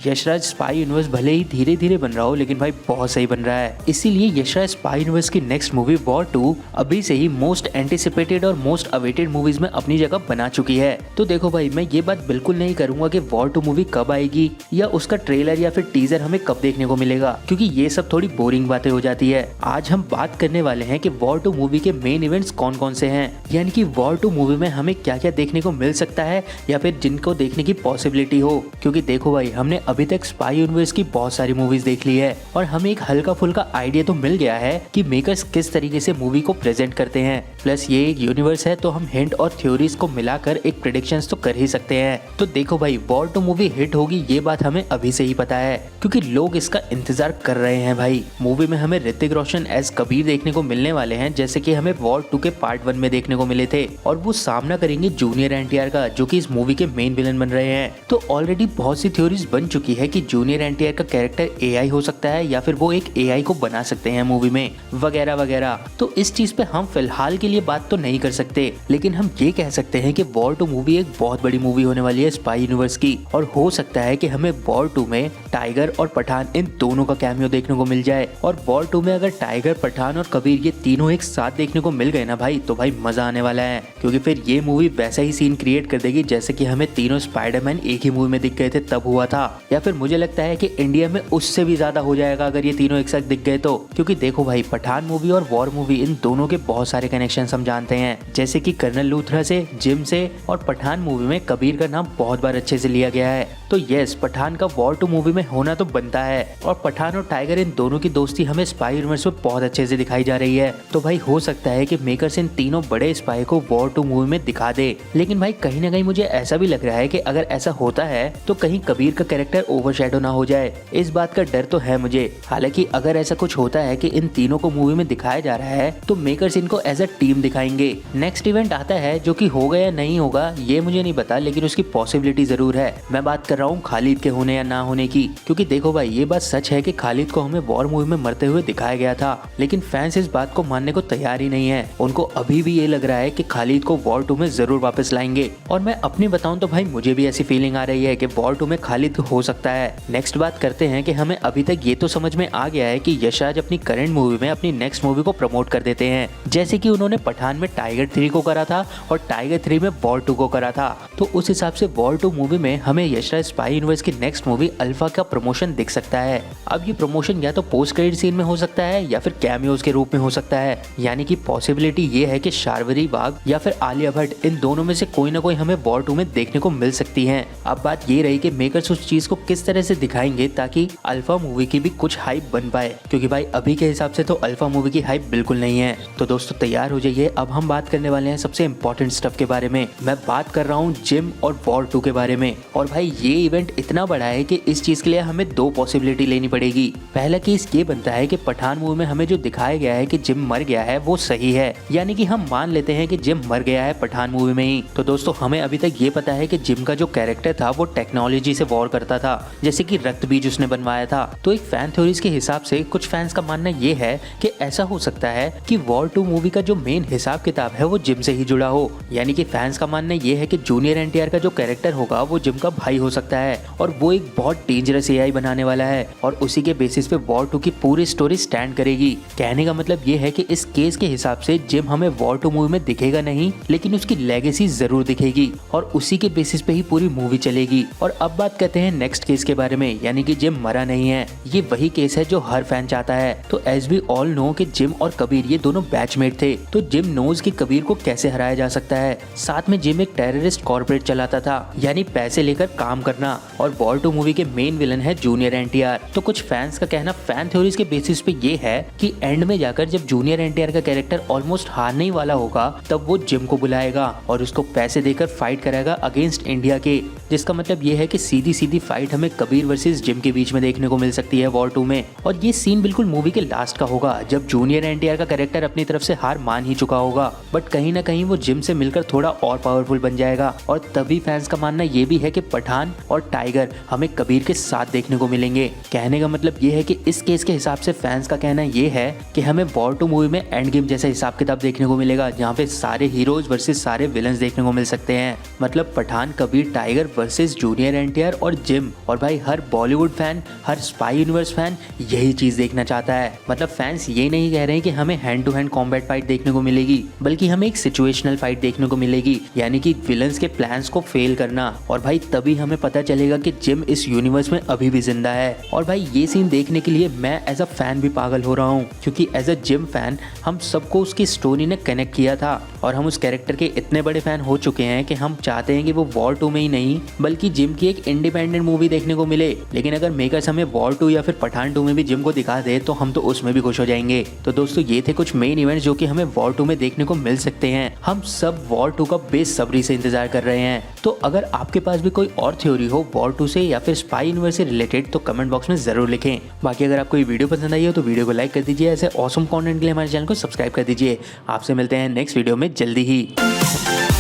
Yashraj spy universe भले ही धीरे धीरे बन रहा हो लेकिन भाई बहुत सही बन रहा है। इसीलिए यशराज स्पाई यूनिवर्स की नेक्स्ट मूवी वॉर 2 अभी से ही मोस्ट एंटिसिपेटेड और मोस्ट अवेटेड मूवीज में अपनी जगह बना चुकी है। तो देखो भाई, मैं ये बात बिल्कुल नहीं करूंगा कि वॉर 2 मूवी कब आएगी या उसका ट्रेलर या फिर टीजर हमें कब देखने को मिलेगा, क्योंकि ये सब थोड़ी बोरिंग बातें हो जाती है। आज हम बात करने वाले हैं कि वॉर 2 मूवी के मेन इवेंट्स कौन कौन से हैं, यानी कि वॉर 2 मूवी में हमें क्या क्या देखने को मिल सकता है या फिर जिनको देखने की पॉसिबिलिटी हो। क्योंकि देखो भाई, हमने अभी तक स्पाई यूनिवर्स की बहुत सारी मूवीज देख ली है और हमें एक हल्का फुल्का आइडिया तो मिल गया है कि मेकर्स किस तरीके से मूवी को प्रेजेंट करते हैं। प्लस ये एक यूनिवर्स है तो हम हिंट और थ्योरीज को मिलाकर एक प्रेडिक्शंस तो कर ही सकते हैं। तो देखो भाई, वॉर 2 मूवी हिट होगी ये बात हमें अभी से ही पता है, क्योंकि लोग इसका इंतजार कर रहे हैं भाई। मूवी में हमें ऋतिक रोशन एज कबीर देखने को मिलने वाले हैं, जैसे कि हमें वॉर 2 के पार्ट 1 में देखने को मिले थे, और वो सामना करेंगे जूनियर एनटीआर का, जो कि इस मूवी के मेन विलन बन रहे हैं। तो ऑलरेडी बहुत सी थ्योरीज बन चुकी है कि जूनियर एनटीआर का कैरेक्टर एआई हो सकता है या फिर वो एक एआई को बना सकते हैं मूवी में, वगैरह वगैरह। तो इस चीज पे हम फिलहाल के लिए बात तो नहीं कर सकते, लेकिन हम ये कह सकते हैं कि वॉर 2 मूवी एक बहुत बड़ी मूवी होने वाली है स्पाई यूनिवर्स की, और हो सकता है कि हमें वॉर 2 में टाइगर और पठान इन दोनों का कैमियो देखने को मिल जाए। और वॉर 2 में अगर टाइगर, पठान और कबीर ये तीनों एक साथ देखने को मिल गए ना भाई, तो भाई मजा आने वाला है, क्योंकि फिर ये मूवी वैसा ही सीन क्रिएट कर देगी जैसे कि हमें तीनों स्पाइडरमैन एक ही मूवी में दिख गए थे तब हुआ था, या फिर मुझे लगता है कि इंडिया में उससे भी ज्यादा हो जाएगा अगर ये तीनों एक साथ दिख गए तो। क्योंकि देखो भाई, पठान मूवी और वॉर मूवी इन दोनों के बहुत सारे कनेक्शन हम जानते हैं, जैसे कि कर्नल लूथरा से, जिम से, और पठान मूवी में कबीर का नाम बहुत बार अच्छे से लिया गया है। तो यस, पठान का वॉर 2 मूवी में होना तो बनता है, और पठान और टाइगर इन दोनों की दोस्ती हमें स्पाई यूनिवर्स में बहुत अच्छे से दिखाई जा रही है। तो भाई हो सकता है कि मेकर्स इन तीनों बड़े स्पाई को वॉर 2 मूवी में दिखा दे। लेकिन भाई कहीं ना कहीं मुझे ऐसा भी लग रहा है कि अगर ऐसा होता है तो कहीं कबीर का कैरेक्टर ओवरशैडो ना हो जाए, इस बात का डर तो है मुझे। हालांकि अगर ऐसा कुछ होता है कि इन तीनों को मूवी में दिखाया जा रहा है तो मेकर्स इनको एज अ टीम दिखाएंगे। नेक्स्ट इवेंट आता है जो कि होगा या नहीं होगा ये मुझे नहीं पता, लेकिन उसकी पॉसिबिलिटी जरूर है। मैं बात कर रहा हूँ खालिद के होने या ना होने की, क्योंकि देखो भाई, ये बात सच है कि खालिद को हमें वॉर मूवी में मरते हुए दिखाया गया था, लेकिन फैंस इस बात को मानने को तैयार ही नहीं है। उनको अभी भी ये लग रहा है कि खालिद को वॉर 2 में जरूर वापस लाएंगे, और मैं अपनी बताऊं तो भाई मुझे भी ऐसी फीलिंग आ रही है कि वॉर 2 में खालिद हो सकता है। नेक्स्ट बात करते हैं कि हमें अभी तक ये तो समझ में आ गया है कि यशराज अपनी करंट मूवी में अपनी नेक्स्ट मूवी को प्रमोट कर देते हैं, जैसे कि उन्होंने पठान में टाइगर 3 को करा था और टाइगर 3 में वॉर 2 को करा था। तो उस हिसाब से वॉर 2 मूवी में हमें यशराज स्पाई यूनिवर्स की नेक्स्ट मूवी अल्फा का प्रमोशन दिख सकता है। अब ये प्रमोशन या तो पोस्ट क्रेडिट सीन में हो सकता है या फिर कैमियोज के रूप में हो सकता है, यानी कि पॉसिबिलिटी ये है कि शार्वरी बाग या फिर आलिया भट्ट इन दोनों में से कोई ना कोई हमें वॉर 2 में देखने को मिल सकती है। अब बात ये रही कि मेकर्स उस चीज को किस तरह से दिखाएंगे ताकि अल्फा मूवी की भी कुछ हाइप बन पाए, क्योंकि भाई अभी के हिसाब से तो अल्फा मूवी की हाइप बिल्कुल नहीं है। तो दोस्तों तैयार हो जाइए, अब हम बात करने वाले हैं सबसे इंपॉर्टेंट स्टफ के बारे में। मैं बात कर रहा हूँ जिम और वॉर 2 के बारे में। और भाई ये इवेंट इतना बड़ा है कि इस चीज के लिए हमें दो पॉसिबिलिटी लेनी पड़ेगी। पहला केस ये बनता है कि पठान मूवी में हमें जो दिखाया गया है कि जिम मर गया है वो सही है, यानी कि हम मान लेते हैं कि जिम मर गया है पठान मूवी में ही। तो दोस्तों हमें अभी तक ये पता है कि जिम का जो कैरेक्टर था वो टेक्नोलॉजी से वॉर करता था, जैसे कि रक्त बीज उसने बनवाया था। तो एक फैन थ्योरीज के हिसाब से कुछ फैंस का मानना ये है कि ऐसा हो सकता है कि वॉर 2 मूवी का जो मेन हिसाब किताब है वो जिम से ही जुड़ा हो, यानी कि फैंस का मानना ये है कि जूनियर एनटीआर का जो कैरेक्टर होगा वो जिम का भाई हो सकता है, और वो एक बहुत डेंजरस एआई बनाने वाला है, और उसी के बेसिस पे वॉर 2 की पूरी स्टोरी स्टैंड करेगी। कहने का मतलब ये है कि इस केस के हिसाब से जिम हमें वॉर 2 मूवी में दिखेगा नहीं, लेकिन उसकी लेगेसी जरूर दिखेगी, और उसी के बेसिस पे ही पूरी मूवी चलेगी। और अब बात करते हैं नेक्स्ट केस के बारे में, यानी कि जिम मरा नहीं है। ये वही केस है जो हर फैन चाहता है। तो एज वी ऑल नो कि जिम और कबीर ये दोनों बैचमेट थे, तो जिम नोज कि कबीर को कैसे हराया जा सकता है। साथ में जिम एक टेररिस्ट कॉर्पोरेट चलाता था, यानी पैसे लेकर काम करना, और वॉर 2 मूवी के मेन विलन है जूनियर एनटीआर। तो कुछ फैंस का कहना फैन थ्योरीज के बेसिस पे ये है कि एंड में जाकर जब जूनियर एनटीआर का कैरेक्टर ऑलमोस्ट हारने ही वाला होगा तब वो जिम को बुलाएगा और उसको पैसे देकर फाइट कराएगा अगेंस्ट इंडिया के, जिसका मतलब ये है कि सीधी सीधी फाइट हमें कबीर वर्सेस जिम के बीच में देखने को मिल सकती है वॉर 2 में। और ये सीन बिल्कुल मूवी के लास्ट का होगा जब जूनियर एनटीआर का कैरेक्टर अपनी तरफ से हार मान ही चुका होगा, बट कहीं ना कहीं वो जिम से मिलकर थोड़ा और पावरफुल बन जाएगा। और तभी फैंस का मानना ये भी है कि पठान और टाइगर हमें कबीर के साथ देखने को मिलेंगे। कहने का मतलब ये है कि इस केस के हिसाब से फैंस का कहना ये है कि हमें वॉर 2 मूवी में एंड गेम जैसा हिसाब किताब देखने को मिलेगा, जहाँ पे सारे हीरोज वर्सेस सारे विलन्स देखने को मिल सकते हैं। मतलब Pathaan, Kabir, tiger versus junior NTR और जिम और भाई हर बॉलीवुड फैन, हर स्पाई यूनिवर्स फैन यही चीज देखना चाहता है। मतलब फैंस ये नहीं कह रहे हैं कि हमें hand to hand combat fight देखने को मिलेगी, बल्कि हमें एक सिचुएशनल फाइट देखने को मिलेगी, यानी कि विलन्स के प्लान्स को फेल करना। और भाई तभी हमें पता चलेगा कि जिम इस यूनिवर्स में अभी भी जिंदा है। और भाई ये सीन देखने के लिए मैं एज अ फैन भी पागल हो रहा हूँ, क्योंकि एज अ जिम फैन हम सबको उसकी स्टोरी ने कनेक्ट किया था और हम उस कैरेक्टर के इतने बड़े फैन हो चुके हैं कि हम चाहते हैं कि वो वॉर 2 में ही नहीं बल्कि जिम की एक इंडिपेंडेंट मूवी देखने को मिले। लेकिन अगर मेकर्स हमें वॉर 2 या फिर पठान 2 में भी जिम को दिखा दे तो हम तो उसमें भी खुश हो जाएंगे। तो दोस्तों ये थे कुछ मेन इवेंट्स जो कि हमें वॉर 2 में देखने को मिल सकते हैं। हम सब वॉर 2 का बेसब्री से इंतजार कर रहे हैं। तो अगर आपके पास भी कोई और थ्योरी हो वॉर 2 से या फिर स्पाई यूनिवर्स से रिलेटेड तो कमेंट बॉक्स में जरूर लिखें। बाकी अगर आपको ये वीडियो पसंद आई हो तो वीडियो को लाइक कर दीजिए। ऐसे ऑसम कंटेंट के लिए हमारे चैनल को सब्सक्राइब कर दीजिए। आपसे मिलते हैं नेक्स्ट वीडियो में जल्दी ही।